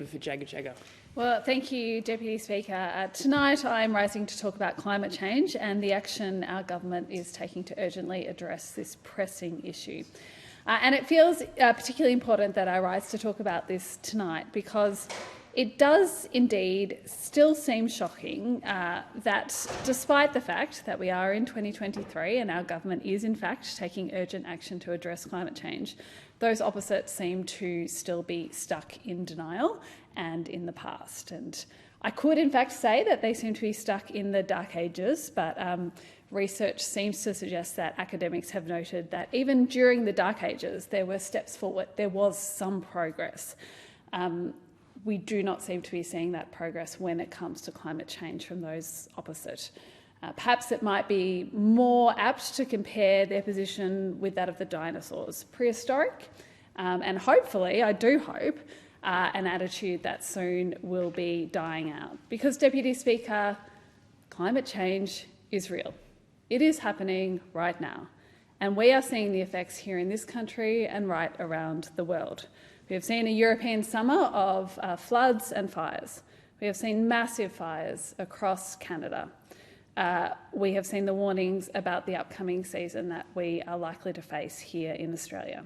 For Jagger Jagger. Well, thank you, Deputy Speaker. Tonight I'm rising to talk about climate change and the action our government is taking to urgently address this pressing issue. And it feels particularly important that I rise to talk about this tonight because it does indeed still seem shocking that despite the fact that we are in 2023 and our government is in fact taking urgent action to address climate change, those opposites seem to still be stuck in denial and in the past. And I could in fact say that they seem to be stuck in the dark ages, but research seems to suggest that academics have noted that even during the dark ages there were steps forward, there was some progress. We do not seem to be seeing that progress when it comes to climate change from those opposite. Perhaps it might be more apt to compare their position with that of the dinosaurs, prehistoric, and hopefully, I do hope, an attitude that soon will be dying out. Because, Deputy Speaker, climate change is real. It is happening right now, and we are seeing the effects here in this country and right around the world. We have seen a European summer of floods and fires. We have seen massive fires across Canada. We have seen the warnings about the upcoming season that we are likely to face here in Australia.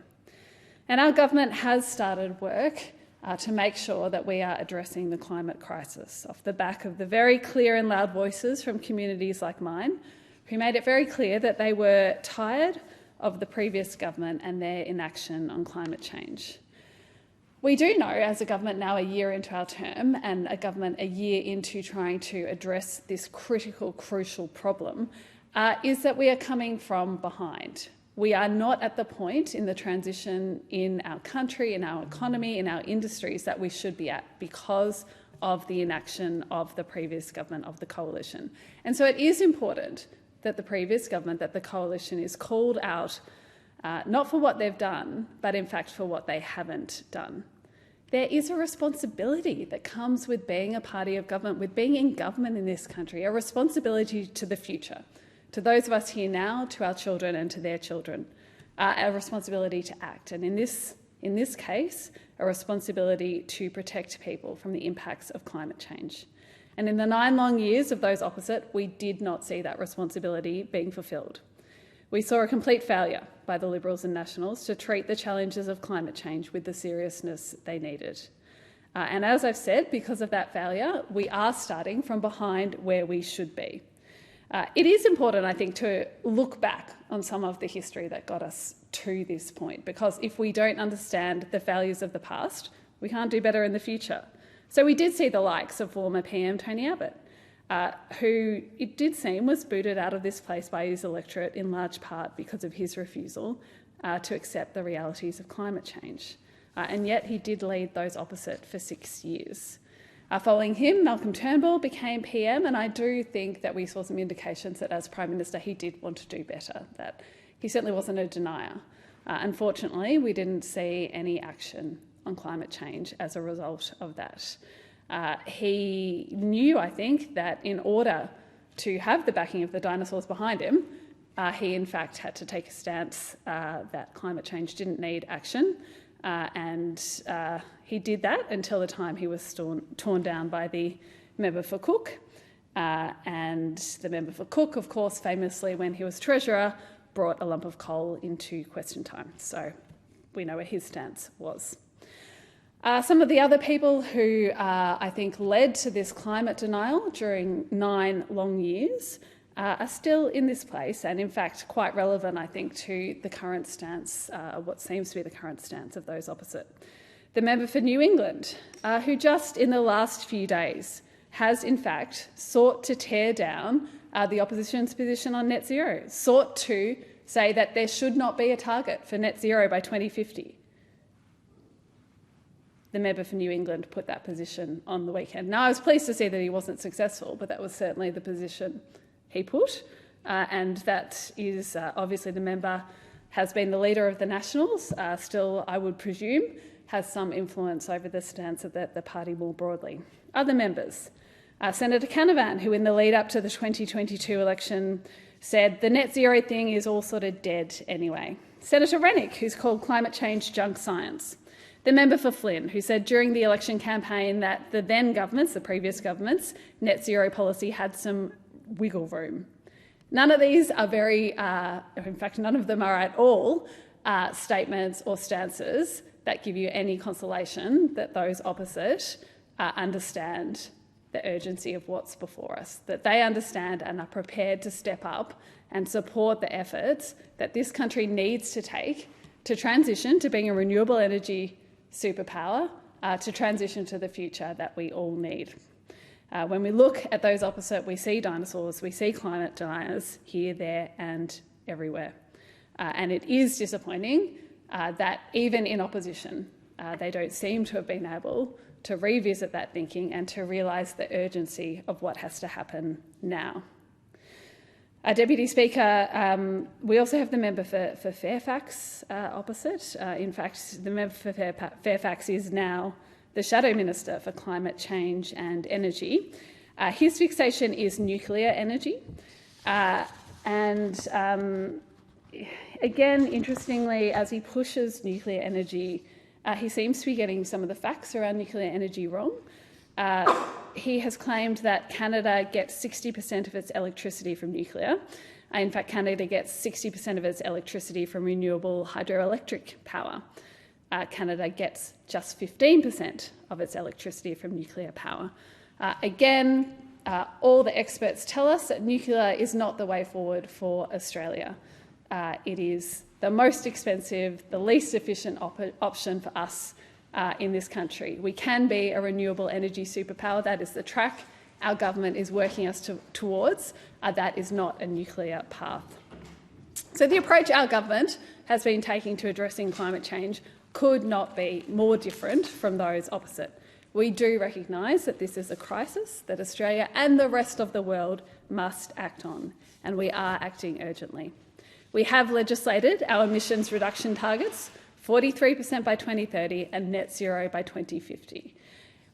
And our government has started work to make sure that we are addressing the climate crisis off the back of the very clear and loud voices from communities like mine, who made it very clear that they were tired of the previous government and their inaction on climate change. We do know, as a government now a year into our term and a government a year into trying to address this critical, crucial problem, is that we are coming from behind. We are not at the point in the transition in our country, in our economy, in our industries that we should be at because of the inaction of the previous government, of the coalition. And so it is important that the previous government, that the coalition is called out, not for what they've done, but in fact for what they haven't done. There is a responsibility that comes with being a party of government, with being in government in this country, a responsibility to the future, to those of us here now, to our children and to their children, a responsibility to act. And in this case, a responsibility to protect people from the impacts of climate change. And in the 9 long years of those opposite, we did not see that responsibility being fulfilled. We saw a complete failure by the Liberals and Nationals to treat the challenges of climate change with the seriousness they needed. And as I've said, because of that failure, we are starting from behind where we should be. It is important, I think, to look back on some of the history that got us to this point, because if we don't understand the failures of the past, we can't do better in the future. So we did see the likes of former PM Tony Abbott, who it did seem was booted out of this place by his electorate in large part because of his refusal to accept the realities of climate change. And yet he did lead those opposite for 6 years. Following him, Malcolm Turnbull became PM, and I do think that we saw some indications that as Prime Minister he did want to do better, that he certainly wasn't a denier. Unfortunately, we didn't see any action on climate change as a result of that. He knew, I think, that in order to have the backing of the dinosaurs behind him, he in fact had to take a stance that climate change didn't need action, and he did that until the time he was torn down by the member for Cook. And the member for Cook, of course, famously, when he was Treasurer, brought a lump of coal into question time. So we know where his stance was. Some of the other people who I think led to this climate denial during 9 long years are still in this place and in fact quite relevant, I think, to the current stance, what seems to be the current stance of those opposite. The member for New England, who just in the last few days has in fact sought to tear down the opposition's position on net zero, sought to say that there should not be a target for net zero by 2050. The member for New England put that position on the weekend. Now, I was pleased to see that he wasn't successful, but that was certainly the position he put. And that is obviously the member has been the leader of the Nationals, still, I would presume, has some influence over the stance of the party more broadly. Other members, Senator Canavan, who in the lead up to the 2022 election said the net zero thing is all sort of dead anyway. Senator Rennick, who's called climate change junk science. The member for Flynn, who said during the election campaign that the then government's, the previous government's, net zero policy had some wiggle room. None of these are in fact, none of them are at all statements or stances that give you any consolation that those opposite understand the urgency of what's before us, that they understand and are prepared to step up and support the efforts that this country needs to take to transition to being a renewable energy superpower, to transition to the future that we all need. When we look at those opposite, we see dinosaurs, we see climate deniers here, there and everywhere. And it is disappointing that even in opposition, they don't seem to have been able to revisit that thinking and to realise the urgency of what has to happen now. Deputy Speaker, we also have the member for Fairfax opposite. In fact, the member for Fairfax is now the Shadow Minister for Climate Change and Energy. His fixation is nuclear energy. Again, interestingly, as he pushes nuclear energy, he seems to be getting some of the facts around nuclear energy wrong. He has claimed that Canada gets 60% of its electricity from nuclear. In fact, Canada gets 60% of its electricity from renewable hydroelectric power. Canada gets just 15% of its electricity from nuclear power. Again, all the experts tell us that nuclear is not the way forward for Australia. It is the most expensive, the least efficient option for us in this country. We can be a renewable energy superpower. That is the track our government is working us towards. That is not a nuclear path. So the approach our government has been taking to addressing climate change could not be more different from those opposite. We do recognise that this is a crisis that Australia and the rest of the world must act on, and we are acting urgently. We have legislated our emissions reduction targets, 43% by 2030 and net zero by 2050.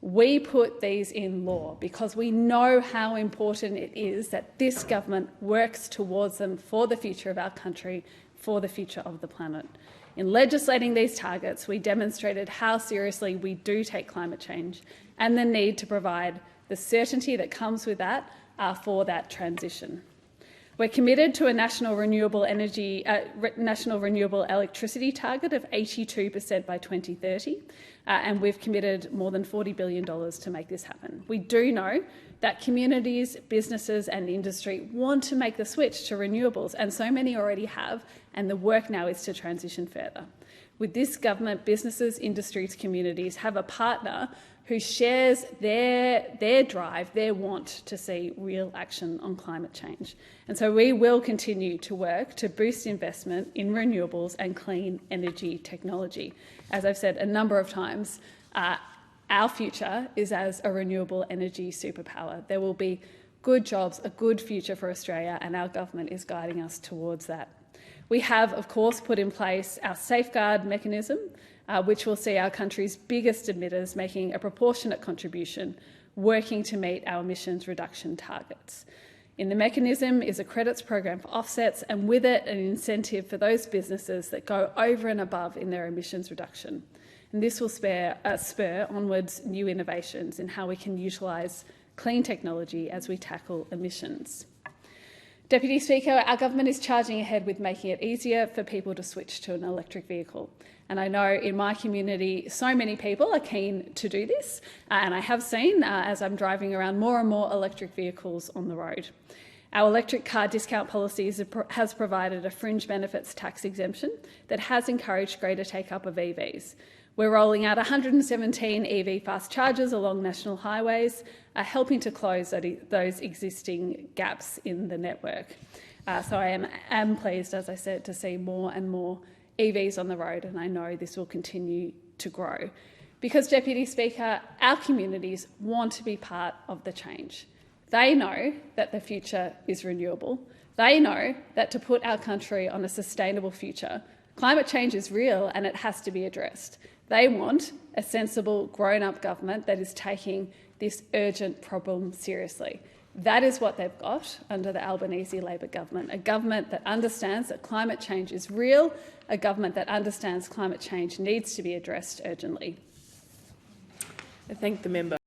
We put these in law because we know how important it is that this government works towards them for the future of our country, for the future of the planet. In legislating these targets, we demonstrated how seriously we do take climate change and the need to provide the certainty that comes with that for that transition. We're committed to a national renewable electricity target of 82% by 2030, and we've committed more than $40 billion to make this happen. We do know that communities, businesses and industry want to make the switch to renewables, and so many already have, and the work now is to transition further. With this government, businesses, industries, communities have a partner who shares their drive, their want to see real action on climate change. And so we will continue to work to boost investment in renewables and clean energy technology. As I've said a number of times, our future is as a renewable energy superpower. There will be good jobs, a good future for Australia, and our government is guiding us towards that. We have, of course, put in place our safeguard mechanism, which will see our country's biggest emitters making a proportionate contribution, working to meet our emissions reduction targets. In the mechanism is a credits program for offsets, and with it an incentive for those businesses that go over and above in their emissions reduction. And this will spur onwards new innovations in how we can utilise clean technology as we tackle emissions. Deputy Speaker, our government is charging ahead with making it easier for people to switch to an electric vehicle. And I know in my community so many people are keen to do this, and I have seen, as I'm driving around, more and more electric vehicles on the road. Our electric car discount policy has provided a fringe benefits tax exemption that has encouraged greater take-up of EVs. We're rolling out 117 EV fast chargers along national highways, helping to close those existing gaps in the network. So I am pleased, as I said, to see more and more EVs on the road, and I know this will continue to grow. Because, Deputy Speaker, our communities want to be part of the change. They know that the future is renewable. They know that to put our country on a sustainable future, climate change is real and it has to be addressed. They want a sensible, grown-up government that is taking this urgent problem seriously. That is what they've got under the Albanese Labor government, a government that understands that climate change is real, a government that understands climate change needs to be addressed urgently. I thank the member